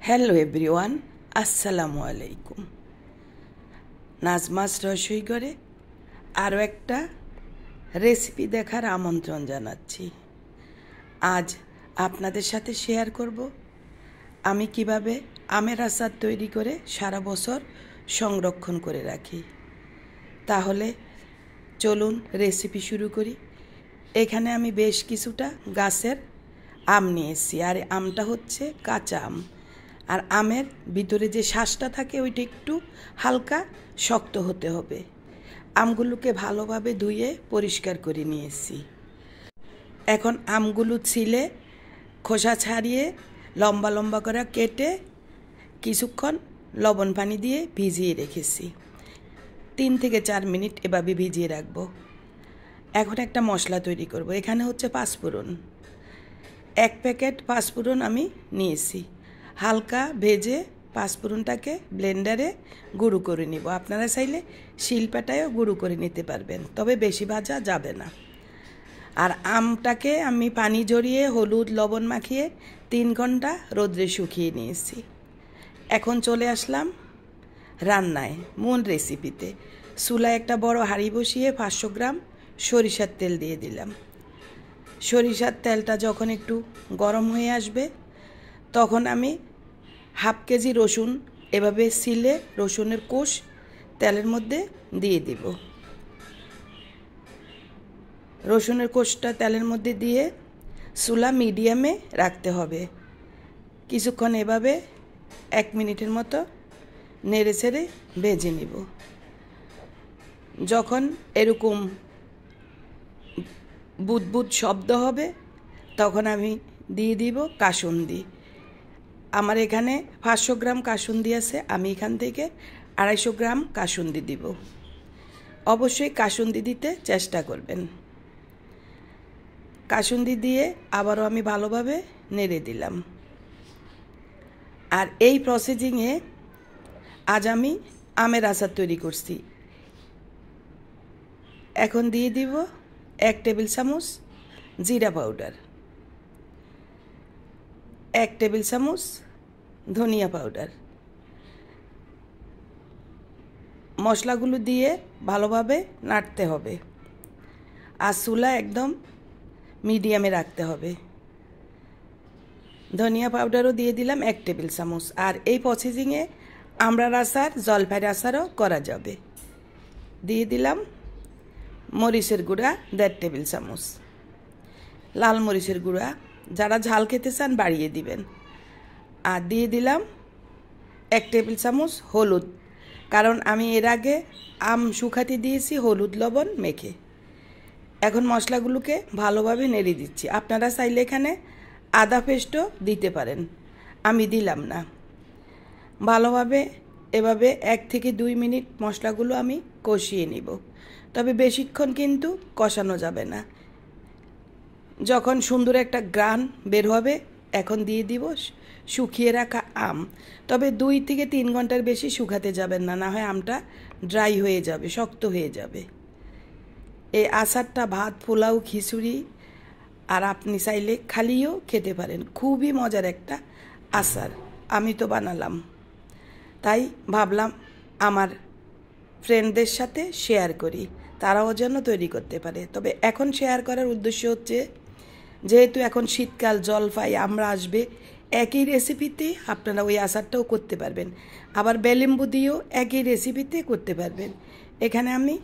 Hello everyone, আসসালামু আলাইকুম। নাজমাস রসই করে আরও একটা রেসিপি দেখার আমন্ত্রণ জানাচ্ছি। আজ আপনাদের সাথে শেয়ার করব আমি কিভাবে আমের আচার তৈরি করে সারা বছর সংরক্ষণ করে রাখি। তাহলে চলুন রেসিপি শুরু করি। এখানে আমি বেশ কিছুটা গাছের আম নিয়েছি, আর আমটা হচ্ছে কাঁচা আম। আর আমের ভিতরে যে শাঁসটা থাকে ওইটা একটু হালকা শক্ত হতে হবে। আমগুলোকে ভালোভাবে ধুয়ে পরিষ্কার করে নিয়েছি। এখন আমগুলো ছিলে খোসা ছাড়িয়ে লম্বা লম্বা করে কেটে কিছুক্ষণ লবণ পানি দিয়ে ভিজিয়ে রেখেছি। 3 থেকে 4 মিনিট এভাবে ভিজিয়ে রাখবো। এখন একটা মশলা তৈরি করব। এখানে হচ্ছে পাঁচফোড়ন, 1 প্যাকেট পাঁচফোড়ন আমি নিয়েছি। হালকা ভেজে পাঁচফোড়নটাকে ব্লেন্ডারে গুঁড়ো করে নিব। আপনারা চাইলে শিলপাটায়ও গুঁড়ো করে নিতে পারবেন, তবে বেশি ভাজা যাবে না। আর আমটাকে আমি পানি ঝরিয়ে হলুদ লবণ মাখিয়ে 3 ঘন্টা রোদ্রে শুকিয়ে নিয়েছি। এখন চলে আসলাম রান্নায়, মূল রেসিপিতে। চুলায় একটা বড় হাঁড়ি বসিয়ে 500 গ্রাম সরিষার তেল দিয়ে দিলাম। সরিষার তেলটা যখন একটু গরম হয়ে আসবে তখন আমি 1/2 কেজি রসুন এভাবে ছিলে রসুনের কোষ তেলের মধ্যে দিয়ে দিব। রসুনের কোষটা তেলের মধ্যে দিয়ে চুলা মিডিয়ামে রাখতে হবে। কিছুক্ষণ এভাবে 1 মিনিটের মতো নেড়ে ছেড়ে ভেজে নিব। যখন এরকম বুদবুদ শব্দ হবে তখন আমি দিয়ে দিব কাসুন্দি। আমার এখানে 500 গ্রাম কাসুন্দি আছে, আমি এখান থেকে 250 গ্রাম কাসুন্দি দিব। অবশ্যই কাসুন্দি দিতে চেষ্টা করবেন। কাসুন্দি দিয়ে আবারও আমি ভালোভাবে নেড়ে দিলাম। আর এই প্রসেসিংয়ে আজ আমি আমের আচার তৈরি করছি। এখন দিয়ে দিব 1 টেবিল চামচ জিরা পাউডার, 1 টেবিল চামচ ধনিয়া পাউডার। মশলাগুলো দিয়ে ভালোভাবে নাড়তে হবে। আর চুলা একদম মিডিয়ামে রাখতে হবে। ধনিয়া পাউডারও দিয়ে দিলাম 1 টেবিল চামচ। আর এই প্রসেসিংয়ে আমড়ার আচার, জলফাইয়ের আচারও করা যাবে। দিয়ে দিলাম মরিচের গুঁড়া 1.5 টেবিল চামচ, লাল মরিচের গুঁড়া যারা ঝাল খেতে চান বাড়িয়ে দিবেন। আর দিয়ে দিলাম 1 টেবিল চামচ হলুদ, কারণ আমি এর আগে আম শুকাতে দিয়েছি হলুদ লবণ মেখে। এখন মশলাগুলোকে ভালোভাবে নেড়ে দিচ্ছি। আপনারা চাইলে এখানে আদা পেস্টও দিতে পারেন, আমি দিলাম না। ভালোভাবে এভাবে 1 থেকে 2 মিনিট মশলাগুলো আমি কষিয়ে নিব, তবে বেশিক্ষণ কিন্তু কষানো যাবে না। যখন সুন্দর একটা গ্রান বের হবে এখন দিয়ে দিব শুকিয়ে রাখা আম। তবে 2 থেকে 3 ঘন্টার বেশি শুকাতে যাবেন না, না হয় আমটা ড্রাই হয়ে যাবে, শক্ত হয়ে যাবে। এই আচারটা ভাত, পোলাও, খিচুড়ি আর আপনি চাইলে খালিও খেতে পারেন। খুবই মজার একটা আচার। আমি তো বানালাম, তাই ভাবলাম আমার ফ্রেন্ডদের সাথে শেয়ার করি, তারাও যেন তৈরি করতে পারে। তবে এখন শেয়ার করার উদ্দেশ্য হচ্ছে, যেহেতু এখন শীতকাল, জলপাই আমরা আসবে, একই রেসিপিতে আপনারা ওই আচারটাও করতে পারবেন। আবার বেলেম্বু দিয়েও একই রেসিপিতে করতে পারবেন। এখানে আমি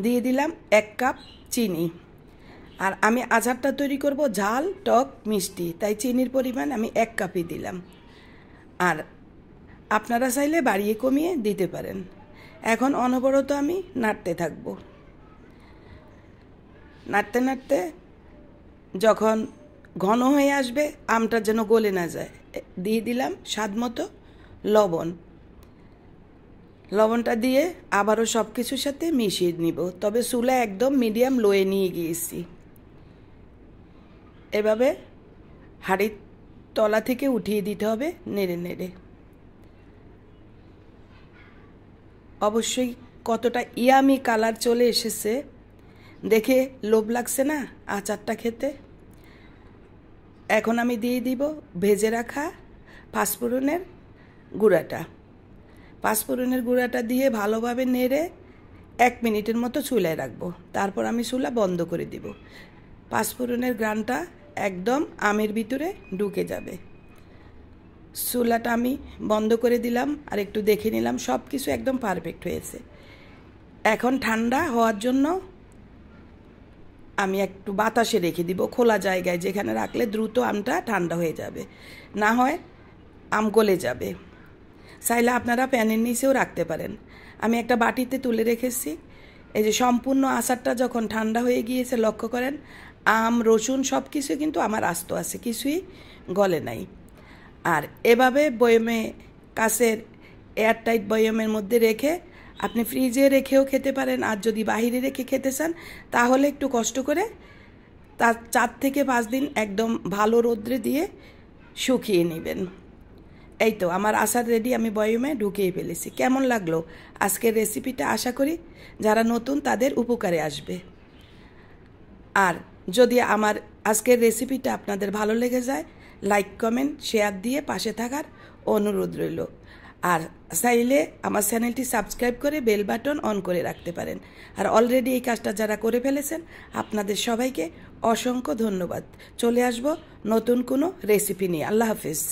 দিয়ে দিলাম 1 কাপ চিনি। আর আমি আচারটা তৈরি করব ঝাল, টক, মিষ্টি, তাই চিনির পরিমাণ আমি 1 কাপই দিলাম। আর আপনারা চাইলে বাড়িয়ে কমিয়ে দিতে পারেন। এখন অনবরত আমি নাড়তে থাকবো। নাড়তে নাড়তে যখন ঘন হয়ে আসবে, আমটা যেন গলে না যায়, দিয়ে দিলাম স্বাদ মতো লবণ। লবণটা দিয়ে আবারও সব কিছুর সাথে মিশিয়ে নিব। তবে চুলা একদম মিডিয়াম লোয়ে নিয়ে গিয়েছি। এভাবে হাঁড়ির তলা থেকে উঠিয়ে দিতে হবে নেড়ে নেড়ে। অবশ্যই কতটা ইয়ামি কালার চলে এসেছে, দেখে লোভ লাগছে না আচারটা খেতে। এখন আমি দিয়ে দিব ভেজে রাখা পাঁচফোড়নের গুঁড়াটা। পাঁচফোড়নের গুঁড়াটা দিয়ে ভালোভাবে নেড়ে 1 মিনিটের মতো চুলায় রাখবো। তারপর আমি চুলা বন্ধ করে দিব। পাঁচফোড়নের ঘ্রাণটা একদম আমের ভিতরে ঢুকে যাবে। চুলাটা আমি বন্ধ করে দিলাম আর একটু দেখে নিলাম, সব কিছু একদম পারফেক্ট হয়েছে। এখন ঠান্ডা হওয়ার জন্য আমি একটু বাতাসে রেখে দিব, খোলা জায়গায়, যেখানে রাখলে দ্রুত আমটা ঠান্ডা হয়ে যাবে, না হয় আম গলে যাবে। চাইলে আপনারা প্যানের নিচেও রাখতে পারেন। আমি একটা বাটিতে তুলে রেখেছি। এই যে সম্পূর্ণ আচারটা যখন ঠান্ডা হয়ে গিয়েছে, লক্ষ্য করেন আম, রসুন সব কিছু কিন্তু আমার আস্ত আছে, কিছুই গলে নাই। আর এভাবে বয়মে, কাচের এয়ারটাইট বয়মের মধ্যে রেখে আপনি ফ্রিজে রেখেও খেতে পারেন। আর যদি বাহিরে রেখে খেতে চান তাহলে একটু কষ্ট করে তার 4 থেকে 5 দিন একদম ভালো রোদ্রে দিয়ে শুকিয়ে নেবেন। এই তো আমার আচার রেডি, আমি বয়মে ঢুকিয়ে ফেলেছি। কেমন লাগলো আজকের রেসিপিটা? আশা করি যারা নতুন তাদের উপকারে আসবে। আর যদি আমার আজকের রেসিপিটা আপনাদের ভালো লেগে যায়, লাইক, কমেন্ট, শেয়ার দিয়ে পাশে থাকার অনুরোধ রইল। আর চাইলে আমার চ্যানেলটি সাবস্ক্রাইব করে বেল বাটন অন করে রাখতে পারেন। আর অলরেডি এই কাজটা যারা করে ফেলেছেন, আপনাদের সবাইকে অসংখ্য ধন্যবাদ। চলে আসব নতুন কোনো রেসিপি নিয়ে। আল্লাহ হাফিজ।